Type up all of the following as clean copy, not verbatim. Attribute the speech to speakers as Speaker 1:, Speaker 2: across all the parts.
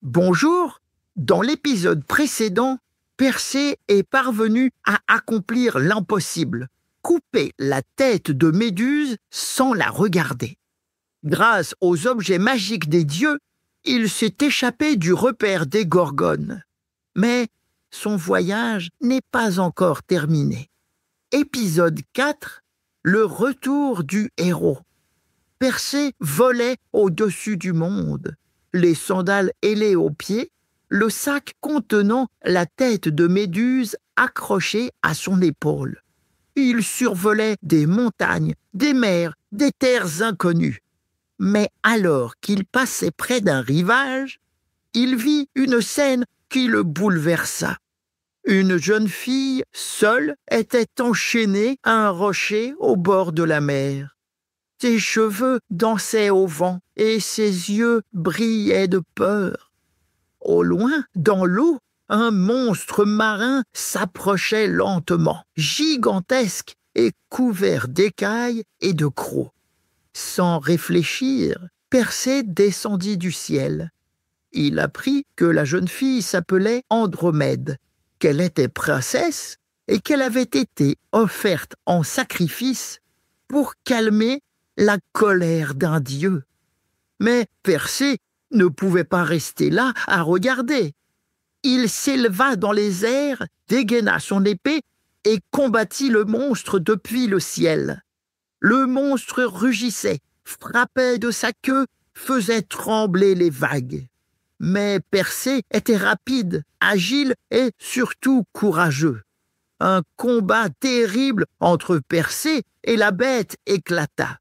Speaker 1: Bonjour, dans l'épisode précédent, Persée est parvenu à accomplir l'impossible, couper la tête de Méduse sans la regarder. Grâce aux objets magiques des dieux, il s'est échappé du repère des Gorgones. Mais son voyage n'est pas encore terminé. Épisode 4, le retour du héros. Persée volait au-dessus du monde, les sandales ailées aux pieds, le sac contenant la tête de Méduse accrochée à son épaule. Il survolait des montagnes, des mers, des terres inconnues. Mais alors qu'il passait près d'un rivage, il vit une scène qui le bouleversa. Une jeune fille, seule, était enchaînée à un rocher au bord de la mer. Ses cheveux dansaient au vent et ses yeux brillaient de peur. Au loin, dans l'eau, un monstre marin s'approchait lentement, gigantesque et couvert d'écailles et de crocs. Sans réfléchir, Persée descendit du ciel. Il apprit que la jeune fille s'appelait Andromède, qu'elle était princesse et qu'elle avait été offerte en sacrifice pour calmer la colère d'un dieu. Mais Persée ne pouvait pas rester là à regarder. Il s'éleva dans les airs, dégaina son épée et combattit le monstre depuis le ciel. Le monstre rugissait, frappait de sa queue, faisait trembler les vagues. Mais Persée était rapide, agile et surtout courageux. Un combat terrible entre Persée et la bête éclata.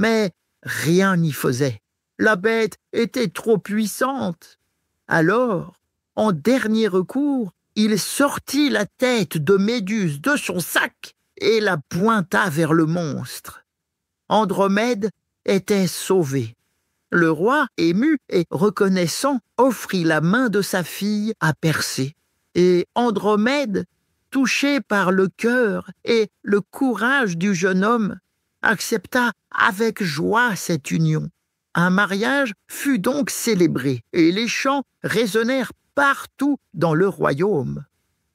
Speaker 1: Mais rien n'y faisait. La bête était trop puissante. Alors, en dernier recours, il sortit la tête de Méduse de son sac et la pointa vers le monstre. Andromède était sauvée. Le roi, ému et reconnaissant, offrit la main de sa fille à Persée. Et Andromède, touchée par le cœur et le courage du jeune homme, accepta avec joie cette union. Un mariage fut donc célébré et les chants résonnèrent partout dans le royaume.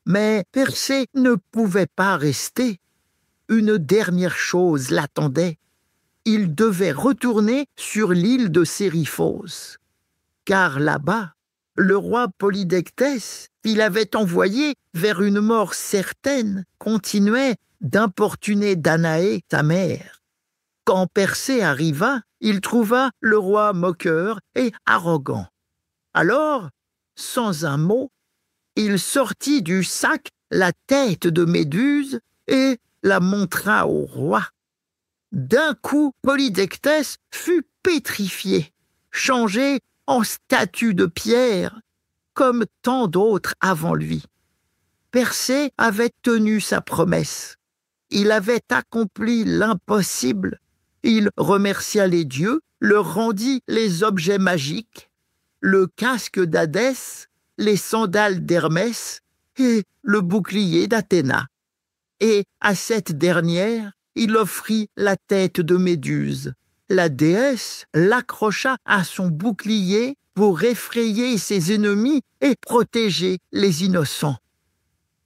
Speaker 1: Mais Persée ne pouvait pas rester. Une dernière chose l'attendait. Il devait retourner sur l'île de Séryphos. Car là-bas, le roi Polydectès, qu'il avait envoyé vers une mort certaine, continuait d'importuner Danaé, sa mère. Quand Persée arriva, il trouva le roi moqueur et arrogant. Alors, sans un mot, il sortit du sac la tête de Méduse et la montra au roi. D'un coup, Polydectès fut pétrifié, changé en statue de pierre, comme tant d'autres avant lui. Persée avait tenu sa promesse. Il avait accompli l'impossible. Il remercia les dieux, leur rendit les objets magiques, le casque d'Hadès, les sandales d'Hermès et le bouclier d'Athéna. Et à cette dernière, il offrit la tête de Méduse. La déesse l'accrocha à son bouclier pour effrayer ses ennemis et protéger les innocents.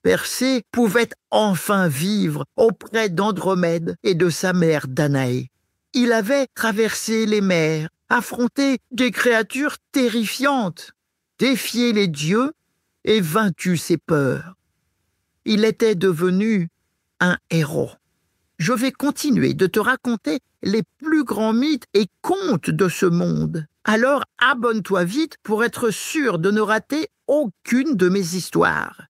Speaker 1: Persée pouvait enfin vivre auprès d'Andromède et de sa mère Danaé. Il avait traversé les mers, affronté des créatures terrifiantes, défié les dieux et vaincu ses peurs. Il était devenu un héros. Je vais continuer de te raconter les plus grands mythes et contes de ce monde. Alors abonne-toi vite pour être sûr de ne rater aucune de mes histoires.